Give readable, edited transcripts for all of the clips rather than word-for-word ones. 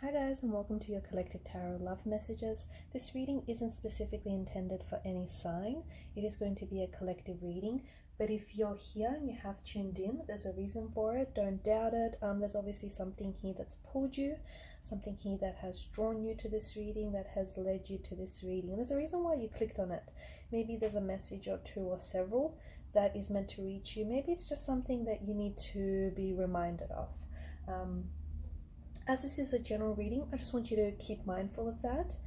Hi guys, and welcome to your collective tarot love messages. This reading isn't specifically intended for any sign. It is going to be a collective reading, but if you're here and you have tuned in, there's a reason for it. Don't doubt it. There's obviously something here that's pulled you, something here that has drawn you to this reading, that has led you to this reading. And there's a reason why you clicked on it. Maybe there's a message or two or several that is meant to reach you. Maybe it's just something that you need to be reminded of. As this is a general reading, I just want you to keep mindful of that.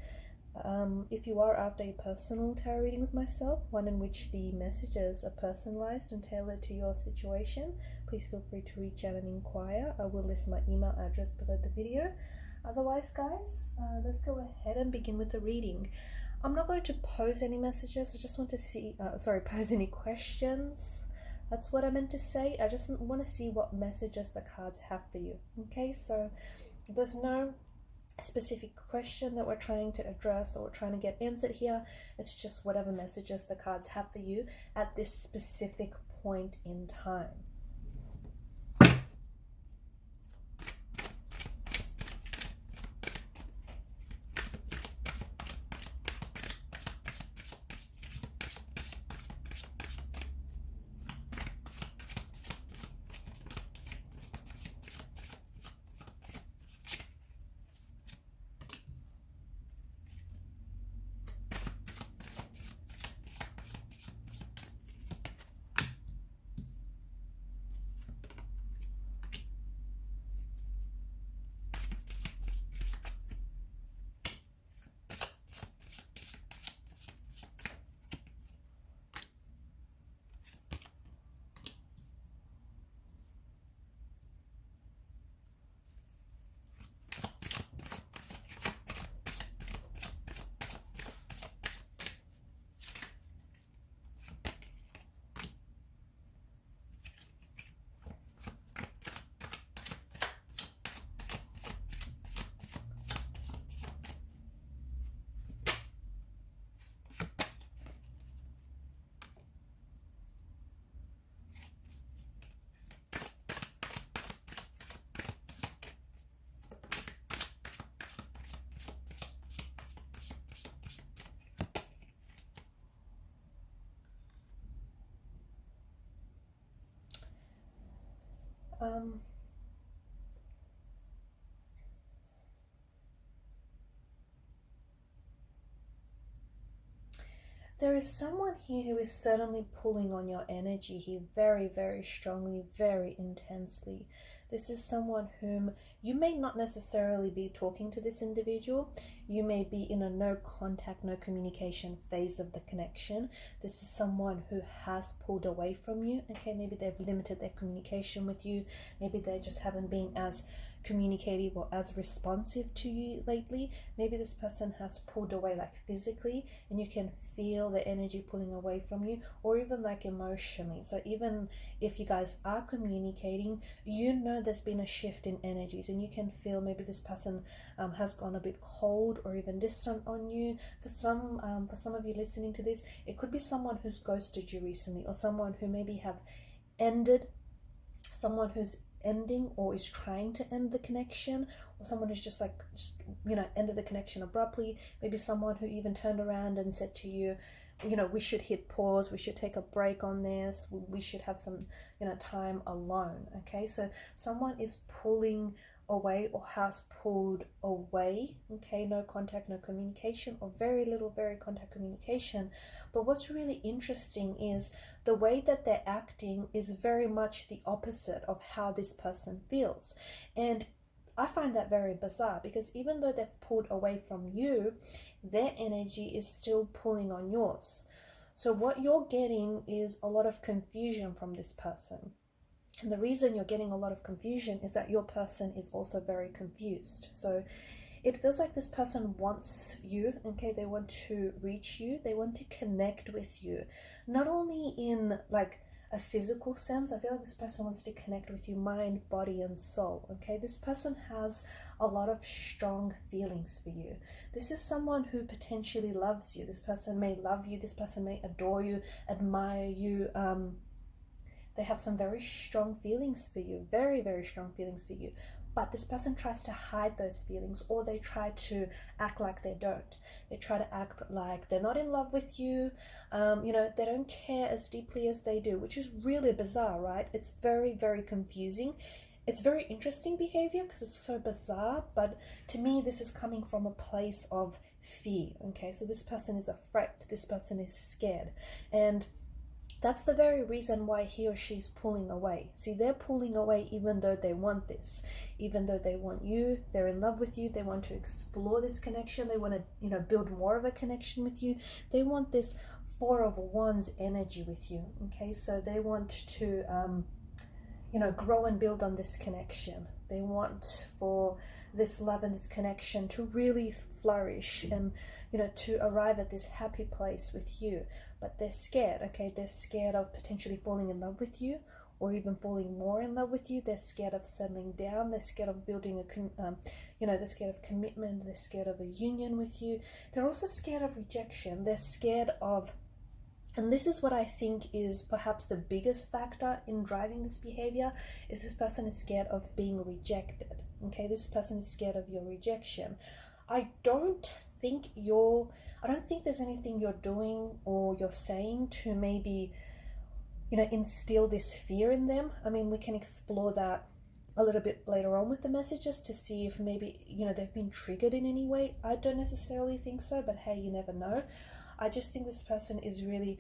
If you are after a personal tarot reading with myself, one in which the messages are personalized and tailored to your situation, please feel free to reach out and inquire. I will list my email address below the video. Otherwise, guys, let's go ahead and begin with the reading. I'm not going to pose any messages. I just want to see, pose any questions. That's what I meant to say. I just want to see what messages the cards have for you. Okay, so there's no specific question that we're trying to address or trying to get answered here. It's just whatever messages the cards have for you at this specific point in time. There is someone here who is certainly pulling on your energy here very, very strongly, very intensely. This is someone whom you may not necessarily be talking to this individual. You may be in a no contact, no communication phase of the connection. This is someone who has pulled away from you. Okay, maybe they've limited their communication with you. Maybe they just haven't been as communicative or as responsive to you lately. Maybe this person has pulled away like physically, and you can feel the energy pulling away from you, or even like emotionally. So even if you guys are communicating, you know there's been a shift in energies, and you can feel maybe this person has gone a bit cold or even distant on you. For some of you listening to this, it could be someone who's ghosted you recently, or someone who maybe have ended, someone who's ending or is trying to end the connection, or someone who's just ended the connection abruptly. Maybe someone who even turned around and said to you, we should hit pause, we should take a break on this, we should have some time alone. Okay, so someone is pulling away or has pulled away. Okay, no contact, no communication, or very little contact communication. But what's really interesting is the way that they're acting is very much the opposite of how this person feels. And I find that very bizarre, because even though they've pulled away from you, their energy is still pulling on yours. So what you're getting is a lot of confusion from this person. And the reason you're getting a lot of confusion is that your person is also very confused. So it feels like this person wants you, okay? They want to reach you. They want to connect with you. Not only in like a physical sense. I feel like this person wants to connect with you, mind, body, and soul, okay? This person has a lot of strong feelings for you. This is someone who potentially loves you. This person may love you. This person may adore you, admire you. They have some very strong feelings for you, very, very strong feelings for you. But this person tries to hide those feelings, or they try to act like they don't. They try to act like they're not in love with you. They don't care as deeply as they do, which is really bizarre, right? It's very, very confusing. It's very interesting behavior because it's so bizarre, but to me, this is coming from a place of fear, okay? So this person is afraid, this person is scared, and that's the very reason why he or she's pulling away. See, they're pulling away even though they want this, even though they want you, they're in love with you, they want to explore this connection, they want to, build more of a connection with you. They want this Four of Wands energy with you, okay? So they want to, grow and build on this connection. They want for this love and this connection to really flourish and, to arrive at this happy place with you. But they're scared, okay? They're scared of potentially falling in love with you, or even falling more in love with you. They're scared of settling down. They're scared of building they're scared of commitment. They're scared of a union with you. They're also scared of rejection. They're scared of, and this is what I think is perhaps the biggest factor in driving this behavior, is this person is scared of being rejected, okay? This person is scared of your rejection. I don't think there's anything you're doing or you're saying to maybe, instill this fear in them. I mean, we can explore that a little bit later on with the messages to see if maybe, they've been triggered in any way. I don't necessarily think so, but hey, you never know. I just think this person is really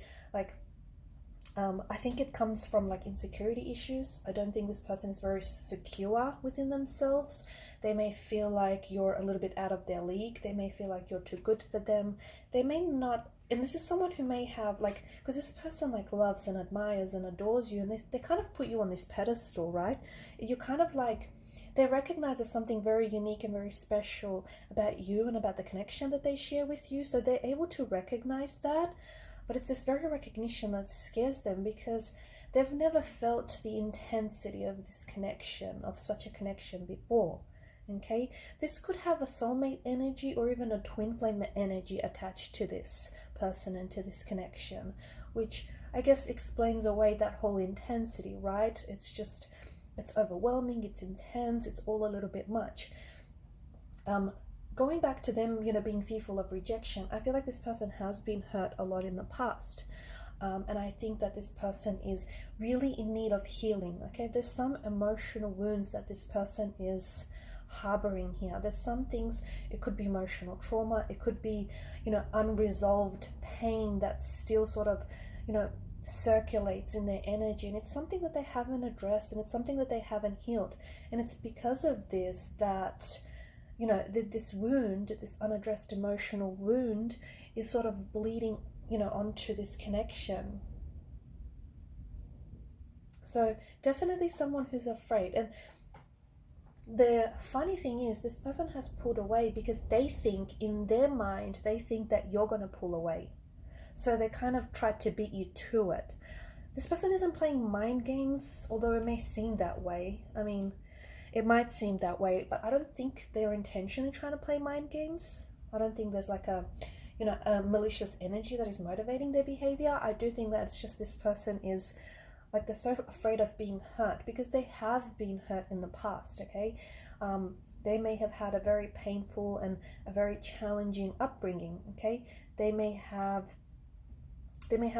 I think it comes from insecurity issues. I don't think this person is very secure within themselves. They may feel like you're a little bit out of their league. They may feel like you're too good for them. They may not, and this is someone who may have because this person loves and admires and adores you, and they kind of put you on this pedestal, right? You kind of they recognize there's something very unique and very special about you and about the connection that they share with you. So they're able to recognize that. But it's this very recognition that scares them, because they've never felt the intensity of this connection, of such a connection before. Okay, this could have a soulmate energy or even a twin flame energy attached to this person and to this connection, which I guess explains away that whole intensity, right? It's overwhelming, it's intense, it's all a little bit much. Going back to them, being fearful of rejection, I feel like this person has been hurt a lot in the past. And I think that this person is really in need of healing, okay? There's some emotional wounds that this person is harboring here. There's some things, it could be emotional trauma, it could be, unresolved pain that still sort of, circulates in their energy, and it's something that they haven't addressed, and it's something that they haven't healed. And it's because of this that this wound, this unaddressed emotional wound, is sort of bleeding, onto this connection. So definitely someone who's afraid. And the funny thing is, this person has pulled away because they think, in their mind, they think that you're going to pull away. So they kind of tried to beat you to it. This person isn't playing mind games, although it may seem that way. I mean, it might seem that way, but I don't think they're intentionally trying to play mind games. I don't think there's a malicious energy that is motivating their behavior. I do think that it's just this person is they're so afraid of being hurt because they have been hurt in the past, okay? They may have had a very painful and a very challenging upbringing, okay? They may have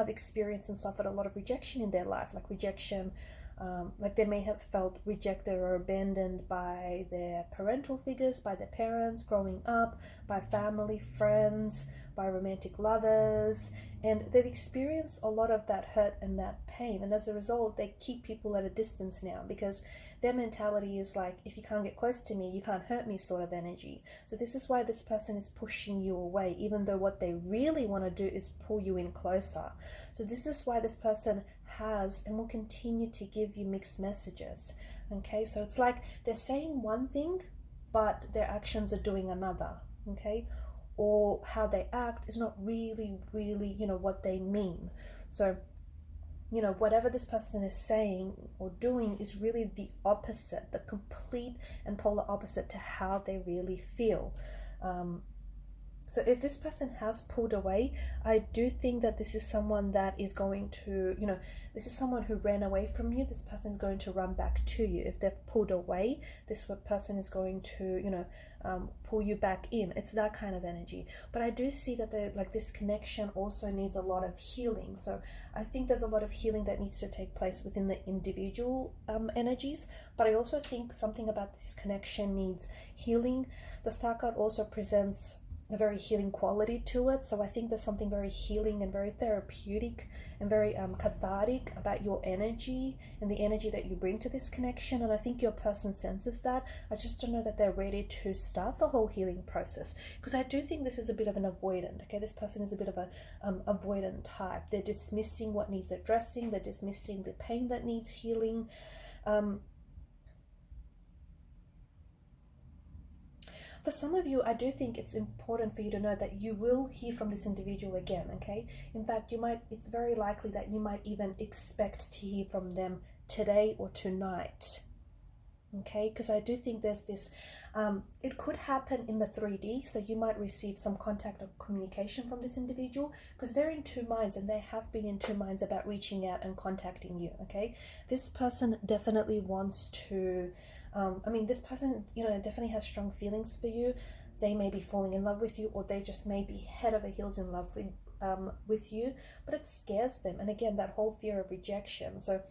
experienced and suffered a lot of rejection in their life, rejection. They may have felt rejected or abandoned by their parental figures, by their parents growing up, by family, friends, by romantic lovers, and they've experienced a lot of that hurt and that pain, and as a result they keep people at a distance now because their mentality is if you can't get close to me, you can't hurt me sort of energy. So this is why this person is pushing you away, even though what they really want to do is pull you in closer. So this is why this person has and will continue to give you mixed messages, okay? So it's they're saying one thing but their actions are doing another, okay? Or how they act is not really what they mean. So whatever this person is saying or doing is really the opposite, the complete and polar opposite to how they really feel. So if this person has pulled away, I do think that this is someone that is going to, this is someone who ran away from you. This person is going to run back to you. If they've pulled away, this person is going to, pull you back in. It's that kind of energy. But I do see that this connection also needs a lot of healing. So I think there's a lot of healing that needs to take place within the individual energies. But I also think something about this connection needs healing. The Star card also presents a very healing quality to it. So I think there's something very healing and very therapeutic and very cathartic about your energy and the energy that you bring to this connection. And I think your person senses that. I just don't know that they're ready to start the whole healing process, because I do think this is a bit of an avoidant. Okay, this person is a bit of a avoidant type. They're dismissing what needs addressing. They're dismissing the pain that needs healing. For some of you, I do think it's important for you to know that you will hear from this individual again, okay? In fact, it's very likely that you might even expect to hear from them today or tonight, okay? Because I do think there's this, it could happen in the 3D, so you might receive some contact or communication from this individual, because they're in two minds, and they have been in two minds about reaching out and contacting you, okay? This person definitely wants to, this person, definitely has strong feelings for you. They may be falling in love with you, or they just may be head over heels in love with you, but it scares them. And again, that whole fear of rejection. So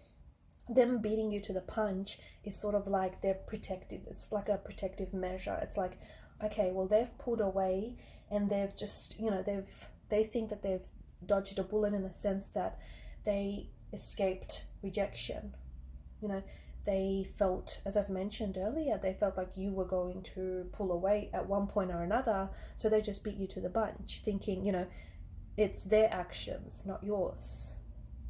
them beating you to the punch is sort of like they're protective. It's like a protective measure. It's like, okay, well, they've pulled away, and they've just, they think that they've dodged a bullet, in a sense that they escaped rejection. They felt, as I've mentioned earlier, they felt like you were going to pull away at one point or another, so they just beat you to the punch, thinking, it's their actions, not yours.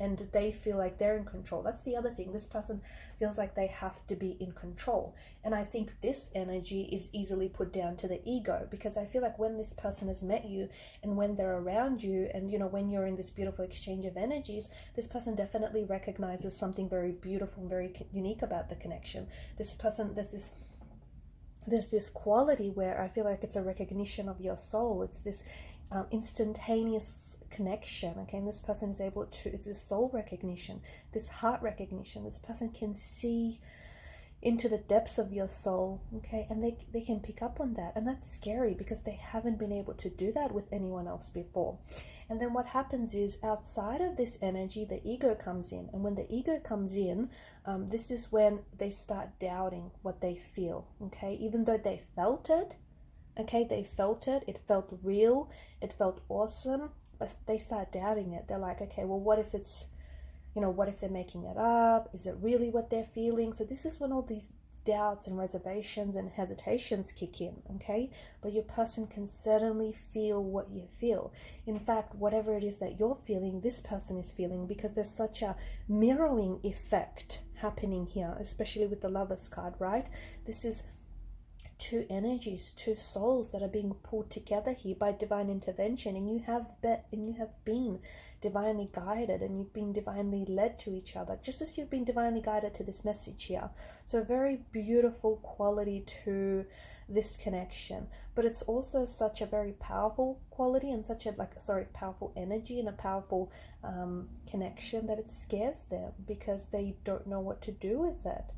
And they feel like they're in control. That's the other thing. This person feels like they have to be in control. And I think this energy is easily put down to the ego, because I feel like when this person has met you and when they're around you and, when you're in this beautiful exchange of energies, this person definitely recognizes something very beautiful and very unique about the connection. This person, there's this quality where I feel like it's a recognition of your soul. It's this instantaneous connection, okay? And this person is able to, it's this soul recognition, this heart recognition. This person can see into the depths of your soul, okay? And they can pick up on that, and that's scary, because they haven't been able to do that with anyone else before. And then what happens is, outside of this energy, the ego comes in. And when the ego comes in, this is when they start doubting what they feel, okay? Even though they felt it, okay, they felt it, it felt real, it felt awesome, but they start doubting it. They're like, okay, well, what if it's, what if they're making it up? Is it really what they're feeling? So this is when all these doubts and reservations and hesitations kick in, okay? But your person can certainly feel what you feel. In fact, whatever it is that you're feeling, this person is feeling, because there's such a mirroring effect happening here, especially with the Lovers card, right? This is two energies, two souls that are being pulled together here by divine intervention, and you have been divinely guided, and you've been divinely led to each other, just as you've been divinely guided to this message here. So a very beautiful quality to this connection, but it's also such a very powerful quality and such a powerful energy and a powerful connection that it scares them, because they don't know what to do with it.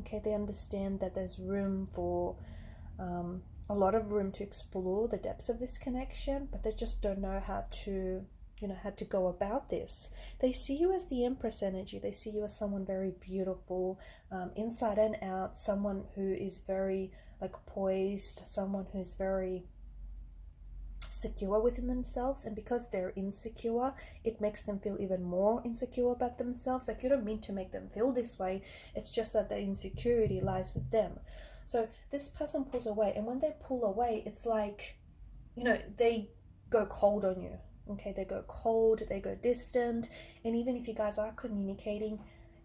Okay, they understand that there's room for a lot of room to explore the depths of this connection, but they just don't know how to go about this. They see you as the Empress energy. They see you as someone very beautiful, inside and out, someone who is very poised, someone who's very secure within themselves. And because they're insecure, it makes them feel even more insecure about themselves. You don't mean to make them feel this way, it's just that the insecurity lies with them. So this person pulls away, and when they pull away, it's like, they go cold on you, okay? They go cold, they go distant, and even if you guys are communicating,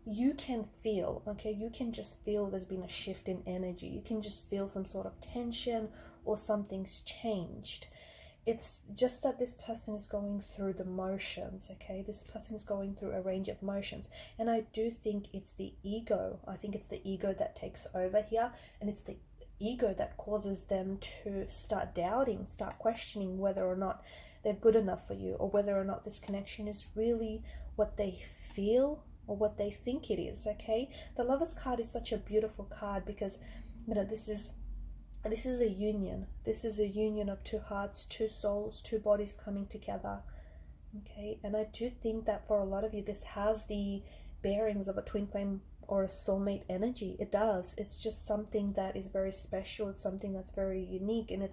you can feel, okay, you can just feel there's been a shift in energy. You can just feel some sort of tension, or something's changed. It's just that this person is going through the motions, okay? This person is going through a range of motions. And I do think it's the ego. I think it's the ego that takes over here. And it's ego that causes them to start doubting, start questioning whether or not they're good enough for you, or whether or not this connection is really what they feel or what they think it is. Okay, the Lovers card is such a beautiful card because, you know, this is a union. This is a union of two hearts, two souls, two bodies coming together. Okay, and I do think that for a lot of you, this has the bearings of a twin flame or a soulmate energy. It does. It's just something that is very special. It's something that's very unique, and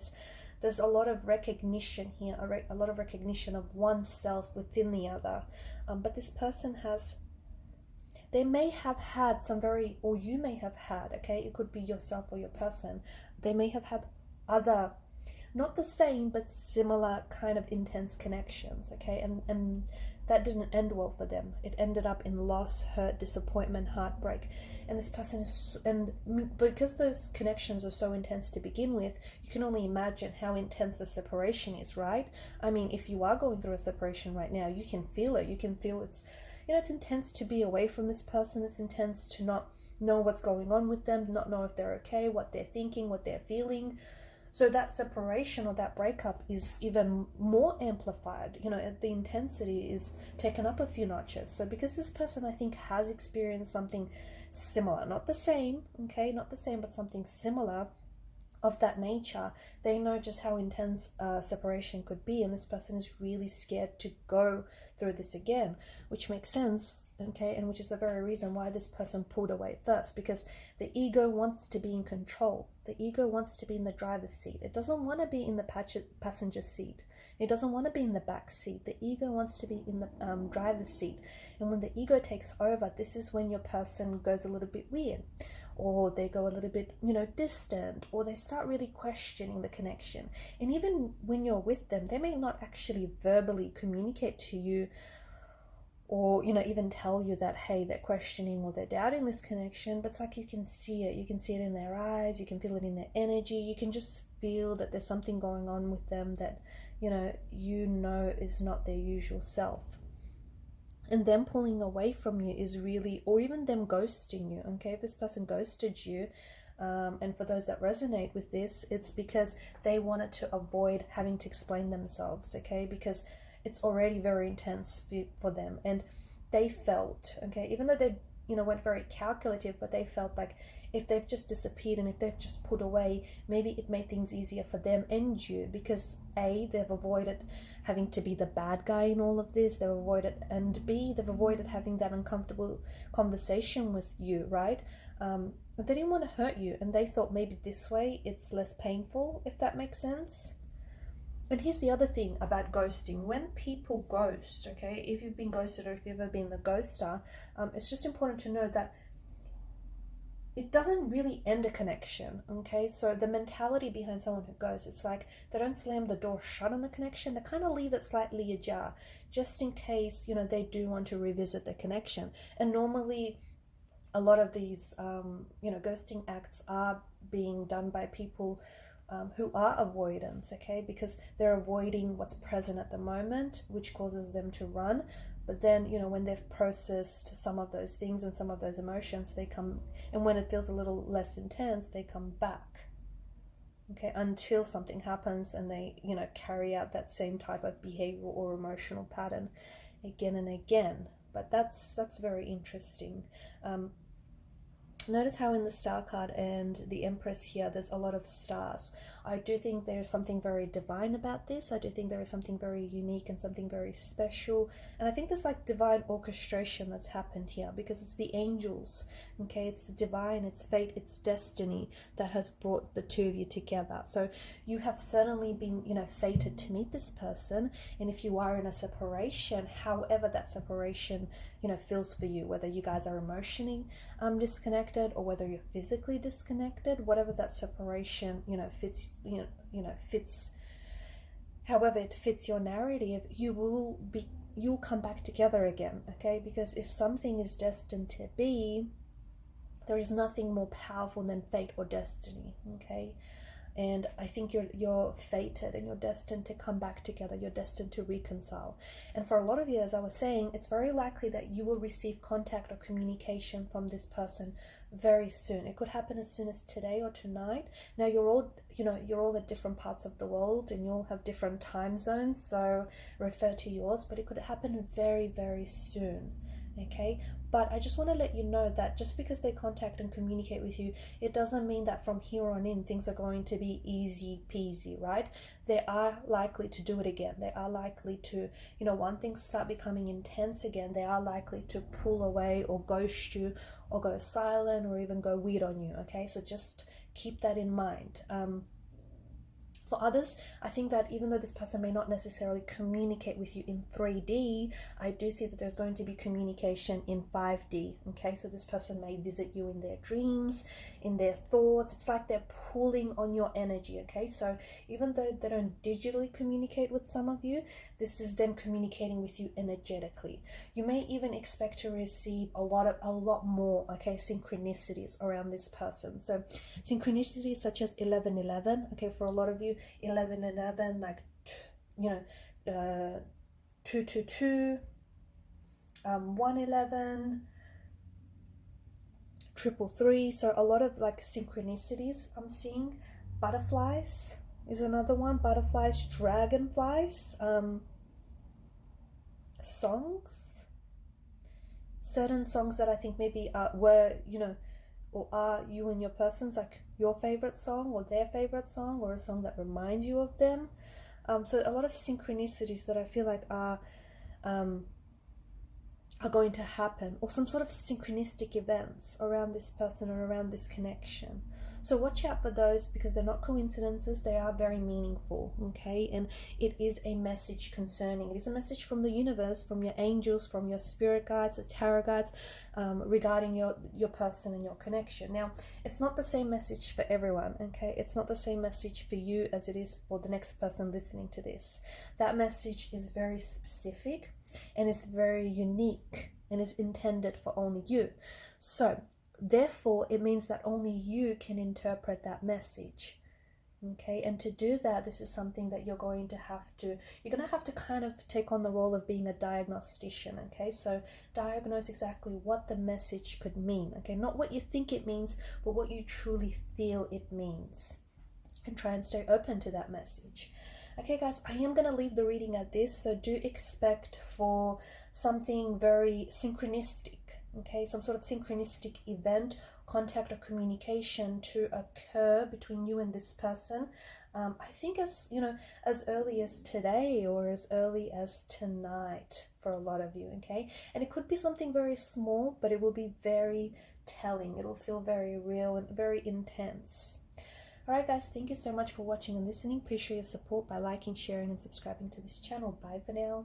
there's a lot of recognition here, a lot of recognition of oneself within the other. But this person they may have had some very, or you may have had, okay, it could be yourself or your person, they may have had other, not the same, but similar kind of intense connections, okay, and that didn't end well for them. It ended up in loss, hurt, disappointment, heartbreak. And this person is, and because those connections are so intense to begin with, you can only imagine how intense the separation is, right? I mean, if you are going through a separation right now, you can feel it. You can feel it's, you know, it's intense to be away from this person. It's intense to not know what's going on with them, not know if they're okay, what they're thinking, what they're feeling. So that separation or that breakup is even more amplified. You know, the intensity is taken up a few notches. So because this person, I think, has experienced something similar, not the same, okay, not the same, but something similar of that nature, they know just how intense separation could be, and this person is really scared to go through this again, which makes sense, okay, and which is the very reason why this person pulled away first, because the ego wants to be in control. The ego wants to be in the driver's seat. It doesn't want to be in the passenger seat. It doesn't want to be in the back seat. The ego wants to be in the driver's seat, and when the ego takes over, this is when your person goes a little bit weird, or they go a little bit, you know, distant, or they start really questioning the connection. And even when you're with them, they may not actually verbally communicate to you, or, you know, even tell you that, hey, they're questioning or they're doubting this connection, but it's like you can see it. You can see it in their eyes. You can feel it in their energy. You can just feel that there's something going on with them that, you know, is not their usual self. And them pulling away from you is really, or even them ghosting you, okay? If this person ghosted you, and for those that resonate with this, it's because they wanted to avoid having to explain themselves, okay? Because it's already very intense for them, and they felt, okay, even though they, you know, weren't very calculative, but they felt like if they've just disappeared and if they've just put away, maybe it made things easier for them and you, because A, they've avoided having to be the bad guy in all of this, they've avoided, and B, they've avoided having that uncomfortable conversation with you, right? But they didn't want to hurt you, and they thought maybe this way it's less painful, if that makes sense. And here's the other thing about ghosting. When people ghost, okay, if you've been ghosted or if you've ever been the ghoster, it's just important to know that it doesn't really end a connection, okay? So the mentality behind someone who ghosts, it's like they don't slam the door shut on the connection. They kind of leave it slightly ajar, just in case, you know, they do want to revisit the connection. And normally a lot of these, you know, ghosting acts are being done by people who are avoidance, okay, because they're avoiding what's present at the moment, which causes them to run. But then, you know, when they've processed some of those things and some of those emotions, they come, and when it feels a little less intense, they come back, okay, until something happens and they, you know, carry out that same type of behavior or emotional pattern again and again. But that's very interesting. Notice how in the star card and the Empress here, there's a lot of stars. I do think there's something very divine about this. I do think there is something very unique and something very special. And I think there's like divine orchestration that's happened here, because it's the angels, okay? It's the divine, it's fate, it's destiny that has brought the two of you together. So you have certainly been, you know, fated to meet this person. And if you are in a separation, however that separation, you know, feels for you, whether you guys are emotionally disconnected or whether you're physically disconnected, whatever that separation, you know, fits, fits, however it fits your narrative, you'll come back together again, okay? Because if something is destined to be, there is nothing more powerful than fate or destiny, okay? And I think you're fated and you're destined to come back together. You're destined to reconcile. And for a lot of you, as I was saying, it's very likely that you will receive contact or communication from this person very soon. It could happen as soon as today or tonight. Now you're all at different parts of the world and you'll have different time zones, so refer to yours, but it could happen very, very soon. Okay, but I just want to let you know that just because they contact and communicate with you, it doesn't mean that from here on in things are going to be easy peasy, right? They are likely to do it again. They are likely to, when things start becoming intense again, they are likely to pull away or ghost you or go silent or even go weird on you. Okay, so just keep that in mind. For others, I think that even though this person may not necessarily communicate with you in 3D, I do see that there's going to be communication in 5D. Okay, so this person may visit you in their dreams, in their thoughts. It's like they're pulling on your energy. Okay, so even though they don't digitally communicate with some of you, this is them communicating with you energetically. You may even expect to receive a lot more, okay, synchronicities around this person. So synchronicities such as 1111, okay, for a lot of you, 1111, like 222, 111, 333. So a lot of like synchronicities I'm seeing. Butterflies is another one. Butterflies, dragonflies, songs, certain songs that I think maybe were or are you and your person's like your favorite song or their favorite song, or a song that reminds you of them. So a lot of synchronicities that I feel like are going to happen, or some sort of synchronistic events around this person or around this connection. So watch out for those, because they're not coincidences. They are very meaningful, okay? And it is a message concerning. It is a message from the universe, from your angels, from your spirit guides, the tarot guides, regarding your person and your connection. Now, it's not the same message for everyone, okay? It's not the same message for you as it is for the next person listening to this. That message is very specific and is very unique and is intended for only you. So therefore, it means that only you can interpret that message. Okay, and to do that, this is something that you're going to have to kind of take on the role of being a diagnostician. Okay, so diagnose exactly what the message could mean. Okay, not what you think it means, but what you truly feel it means, and try and stay open to that message. Okay guys, I am going to leave the reading at this, so do expect for something very synchronistic, okay, some sort of synchronistic event, contact or communication to occur between you and this person. I think as early as today or as early as tonight for a lot of you, okay? And it could be something very small, but it will be very telling. It'll feel very real and very intense. Alright guys, thank you so much for watching and listening. Please show your support by liking, sharing and subscribing to this channel. Bye for now.